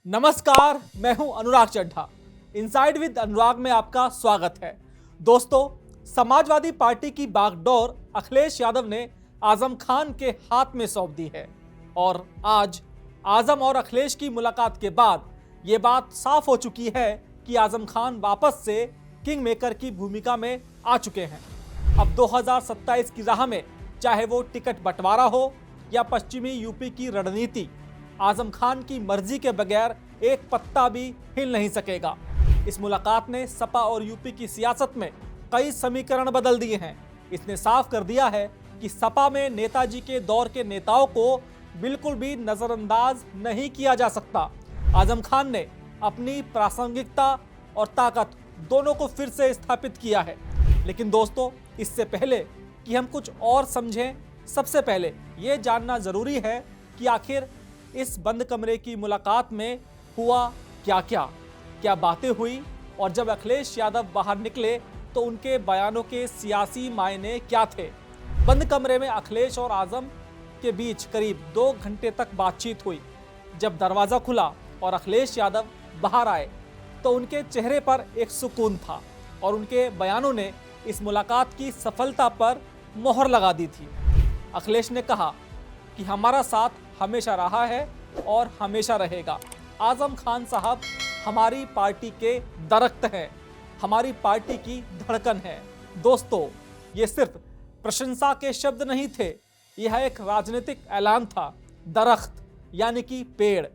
नमस्कार, मैं हूं अनुराग चड्ढा। इनसाइड विद अनुराग में आपका स्वागत है। दोस्तों, समाजवादी पार्टी की बागडोर अखिलेश यादव ने आजम खान के हाथ में सौंप दी है और आज आजम और अखिलेश की मुलाकात के बाद ये बात साफ हो चुकी है कि आजम खान वापस से किंग मेकर की भूमिका में आ चुके हैं। अब 2027 की राह में चाहे वो टिकट बंटवारा हो या पश्चिमी यूपी की रणनीति, आजम खान की मर्जी के बगैर एक पत्ता भी हिल नहीं सकेगा। इस मुलाकात ने सपा और यूपी की सियासत में कई समीकरण बदल दिए हैं। इसने साफ कर दिया है कि सपा में नेताजी के दौर के नेताओं को बिल्कुल भी नजरअंदाज नहीं किया जा सकता। आजम खान ने अपनी प्रासंगिकता और ताकत दोनों को फिर से स्थापित किया है। लेकिन दोस्तों, इससे पहले कि हम कुछ और समझें, सबसे पहले ये जानना जरूरी है कि आखिर इस बंद कमरे की मुलाकात में हुआ क्या बातें हुई और जब अखिलेश यादव बाहर निकले तो उनके बयानों के सियासी मायने क्या थे। बंद कमरे में अखिलेश और आजम के बीच करीब 2 घंटे तक बातचीत हुई। जब दरवाजा खुला और अखिलेश यादव बाहर आए तो उनके चेहरे पर एक सुकून था और उनके बयानों ने इस मुलाकात की सफलता पर मोहर लगा दी थी। अखिलेश ने कहा कि हमारा साथ हमेशा रहा है और हमेशा रहेगा। आजम खान साहब हमारी पार्टी के दरख्त हैं, हमारी पार्टी की धड़कन है। दोस्तों, ये सिर्फ प्रशंसा के शब्द नहीं थे, यह एक राजनीतिक ऐलान था। दरख्त यानी कि पेड़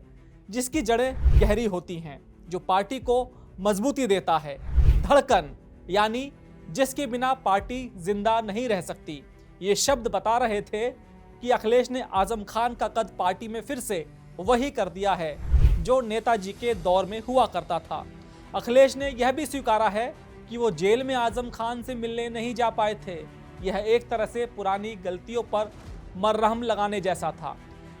जिसकी जड़ें गहरी होती हैं, जो पार्टी को मजबूती देता है। धड़कन यानी जिसके बिना पार्टी जिंदा नहीं रह सकती। ये शब्द बता रहे थे कि अखिलेश ने आजम खान का कद पार्टी में फिर से वही कर दिया है जो नेताजी के दौर में हुआ करता था। अखिलेश ने यह भी स्वीकारा है कि वो जेल में आजम खान से मिलने नहीं जा पाए थे। यह एक तरह से पुरानी गलतियों पर मरहम लगाने जैसा था।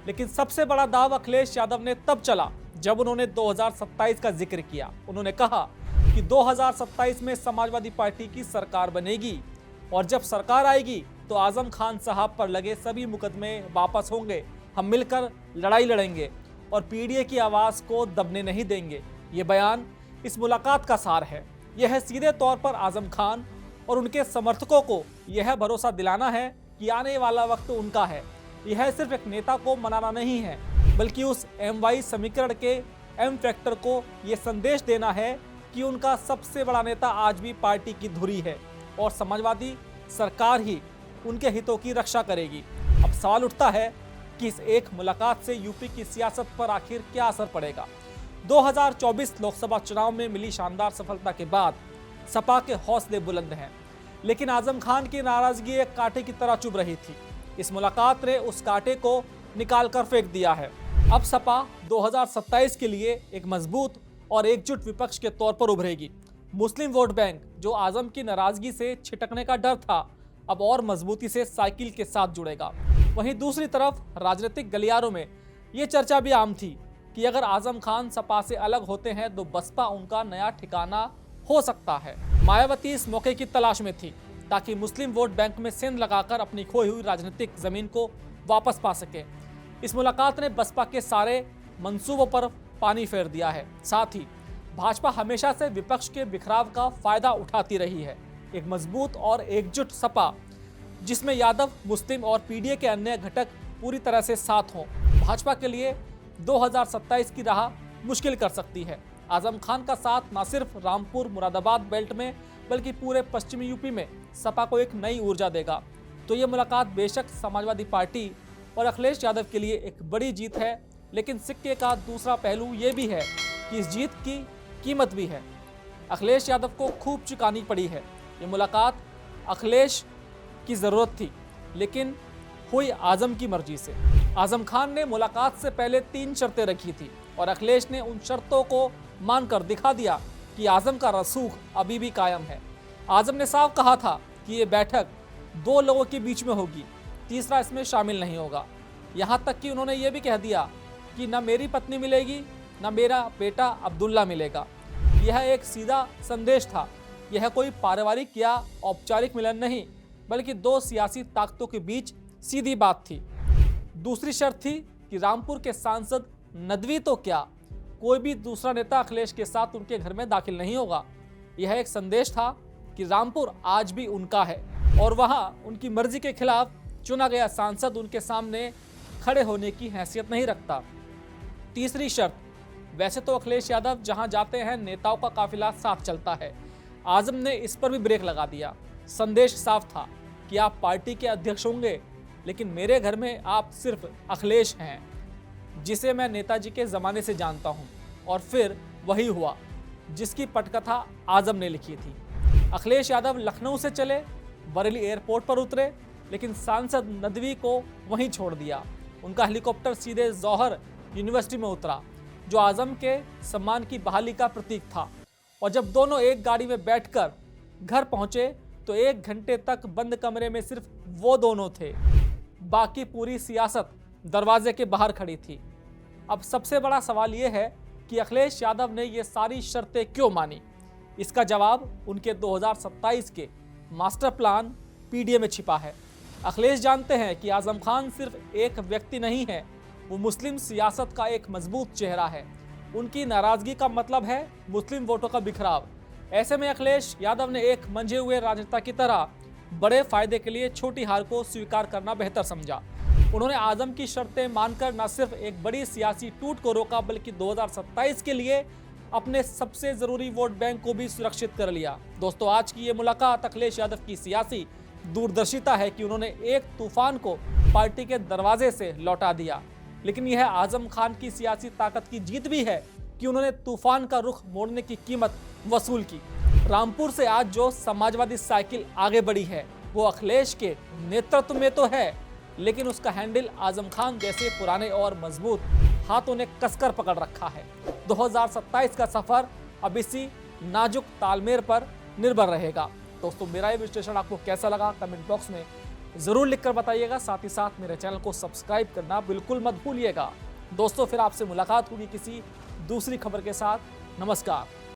लेकिन सबसे बड़ा दाव अखिलेश यादव ने तब चला जब उन्होंने 2027 का जिक्र किया। उन्होंने कहा कि 2027 में समाजवादी पार्टी की सरकार बनेगी और जब सरकार आएगी तो आजम खान साहब पर लगे सभी मुकदमे वापस होंगे। हम मिलकर लड़ाई लड़ेंगे और पीडीए की आवाज़ को दबने नहीं देंगे। ये बयान इस मुलाकात का सार है। यह सीधे तौर पर आजम खान और उनके समर्थकों को यह भरोसा दिलाना है कि आने वाला वक्त उनका है। यह सिर्फ एक नेता को मनाना नहीं है, बल्कि उस MY समीकरण के M फैक्टर को यह संदेश देना है कि उनका सबसे बड़ा नेता आज भी पार्टी की धुरी है और समाजवादी सरकार ही उनके हितों की रक्षा करेगी। अब सवाल उठता है कि इस एक मुलाकात से यूपी की सियासत पर आखिर क्या असर पड़ेगा। 2024 लोकसभा चुनाव में मिली शानदार सफलता के बाद सपा के हौसले बुलंद हैं, लेकिन आजम खान की नाराजगी एक कांटे की तरह चुभ रही थी। इस मुलाकात ने उस कांटे को निकाल कर फेंक दिया है। अब सपा 2027 के लिए एक मजबूत और एकजुट विपक्ष के तौर पर उभरेगी। मुस्लिम वोट बैंक, जो आजम की नाराजगी से छिटकने का डर था, अब और मजबूती से साइकिल के साथ जुड़ेगा। वहीं दूसरी तरफ राजनीतिक गलियारों में ये चर्चा भी आम थी कि अगर आजम खान सपा से अलग होते हैं तो बसपा उनका नया ठिकाना हो सकता है। मायावती इस मौके की तलाश में थी ताकि मुस्लिम वोट बैंक में सेंध लगाकर अपनी खोई हुई राजनीतिक जमीन को वापस पा सके। इस मुलाकात ने बसपा के सारे मंसूबों पर पानी फेर दिया है। साथ ही भाजपा हमेशा से विपक्ष के बिखराव का फायदा उठाती रही है। एक मजबूत और एकजुट सपा जिसमें यादव, मुस्लिम और पीडीए के अन्य घटक पूरी तरह से साथ हों, भाजपा के लिए 2027 की राह मुश्किल कर सकती है। आजम खान का साथ न सिर्फ रामपुर मुरादाबाद बेल्ट में बल्कि पूरे पश्चिमी यूपी में सपा को एक नई ऊर्जा देगा। तो ये मुलाकात बेशक समाजवादी पार्टी और अखिलेश यादव के लिए एक बड़ी जीत है, लेकिन सिक्के का दूसरा पहलू ये भी है कि इस जीत की कीमत भी है। अखिलेश यादव को खूब चुकानी पड़ी है। ये मुलाकात अखिलेश की ज़रूरत थी, लेकिन हुई आजम की मर्जी से। आजम खान ने मुलाकात से पहले 3 शर्तें रखी थी और अखिलेश ने उन शर्तों को मानकर दिखा दिया कि आजम का रसूख अभी भी कायम है। आजम ने साफ कहा था कि ये बैठक 2 लोगों के बीच में होगी, तीसरा इसमें शामिल नहीं होगा। यहाँ तक कि उन्होंने ये भी कह दिया कि न मेरी पत्नी मिलेगी न मेरा बेटा अब्दुल्ला मिलेगा। यह एक सीधा संदेश था। यह कोई पारिवारिक या औपचारिक मिलन नहीं, बल्कि 2 सियासी ताकतों के बीच सीधी बात थी। दूसरी शर्त थी कि रामपुर के सांसद नदवी तो क्या, कोई भी दूसरा नेता अखिलेश के साथ उनके घर में दाखिल नहीं होगा। यह एक संदेश था कि रामपुर आज भी उनका है और वहां उनकी मर्जी के खिलाफ चुना गया सांसद उनके सामने खड़े होने की हैसियत नहीं रखता। तीसरी शर्त, वैसे तो अखिलेश यादव जहां जाते हैं नेताओं का काफिला साथ चलता है, आजम ने इस पर भी ब्रेक लगा दिया। संदेश साफ था कि आप पार्टी के अध्यक्ष होंगे, लेकिन मेरे घर में आप सिर्फ अखिलेश हैं, जिसे मैं नेताजी के ज़माने से जानता हूं। और फिर वही हुआ जिसकी पटकथा आजम ने लिखी थी। अखिलेश यादव लखनऊ से चले, बरेली एयरपोर्ट पर उतरे, लेकिन सांसद नदवी को वहीं छोड़ दिया। उनका हेलीकॉप्टर सीधे जौहर यूनिवर्सिटी में उतरा, जो आजम के सम्मान की बहाली का प्रतीक था। और जब दोनों एक गाड़ी में बैठकर घर पहुंचे तो 1 घंटे तक बंद कमरे में सिर्फ वो दोनों थे। बाकी पूरी सियासत दरवाजे के बाहर खड़ी थी। अब सबसे बड़ा सवाल यह है कि अखिलेश यादव ने ये सारी शर्तें क्यों मानी। इसका जवाब उनके 2027 के मास्टर प्लान पीडीए में छिपा है। अखिलेश जानते हैं कि आजम खान सिर्फ एक व्यक्ति नहीं है, वो मुस्लिम सियासत का एक मजबूत चेहरा है। उनकी नाराजगी का मतलब है मुस्लिम वोटों का बिखराव। ऐसे में अखिलेश यादव ने एक मंझे हुए राजनेता की तरह बड़े फायदे के लिए छोटी हार को स्वीकार करना बेहतर समझा। उन्होंने आजम की शर्तें मानकर न सिर्फ एक बड़ी सियासी टूट को रोका, बल्कि 2027 के लिए अपने सबसे जरूरी वोट बैंक को भी सुरक्षित कर लिया। दोस्तों, आज की ये मुलाकात अखिलेश यादव की सियासी दूरदर्शिता है कि उन्होंने एक तूफान को पार्टी के दरवाजे से लौटा दिया, लेकिन यह आजम खान की सियासी ताकत की जीत भी है कि उन्होंने तूफान का रुख मोड़ने की कीमत वसूल की। रामपुर से आज जो समाजवादी साइकिल आगे बढ़ी है वो अखिलेश के नेतृत्व में तो है, लेकिन उसका हैंडल आजम खान जैसे पुराने और मजबूत हाथों ने कसकर पकड़ रखा है। 2027 का सफर अब इसी नाजुक तालमेल पर निर्भर रहेगा। दोस्तों, मेरा ये विश्लेषण आपको कैसा लगा कमेंट बॉक्स में जरूर लिखकर बताइएगा। साथ ही साथ मेरे चैनल को सब्सक्राइब करना बिल्कुल मत भूलिएगा। दोस्तों, फिर आपसे मुलाकात होगी किसी दूसरी खबर के साथ। नमस्कार।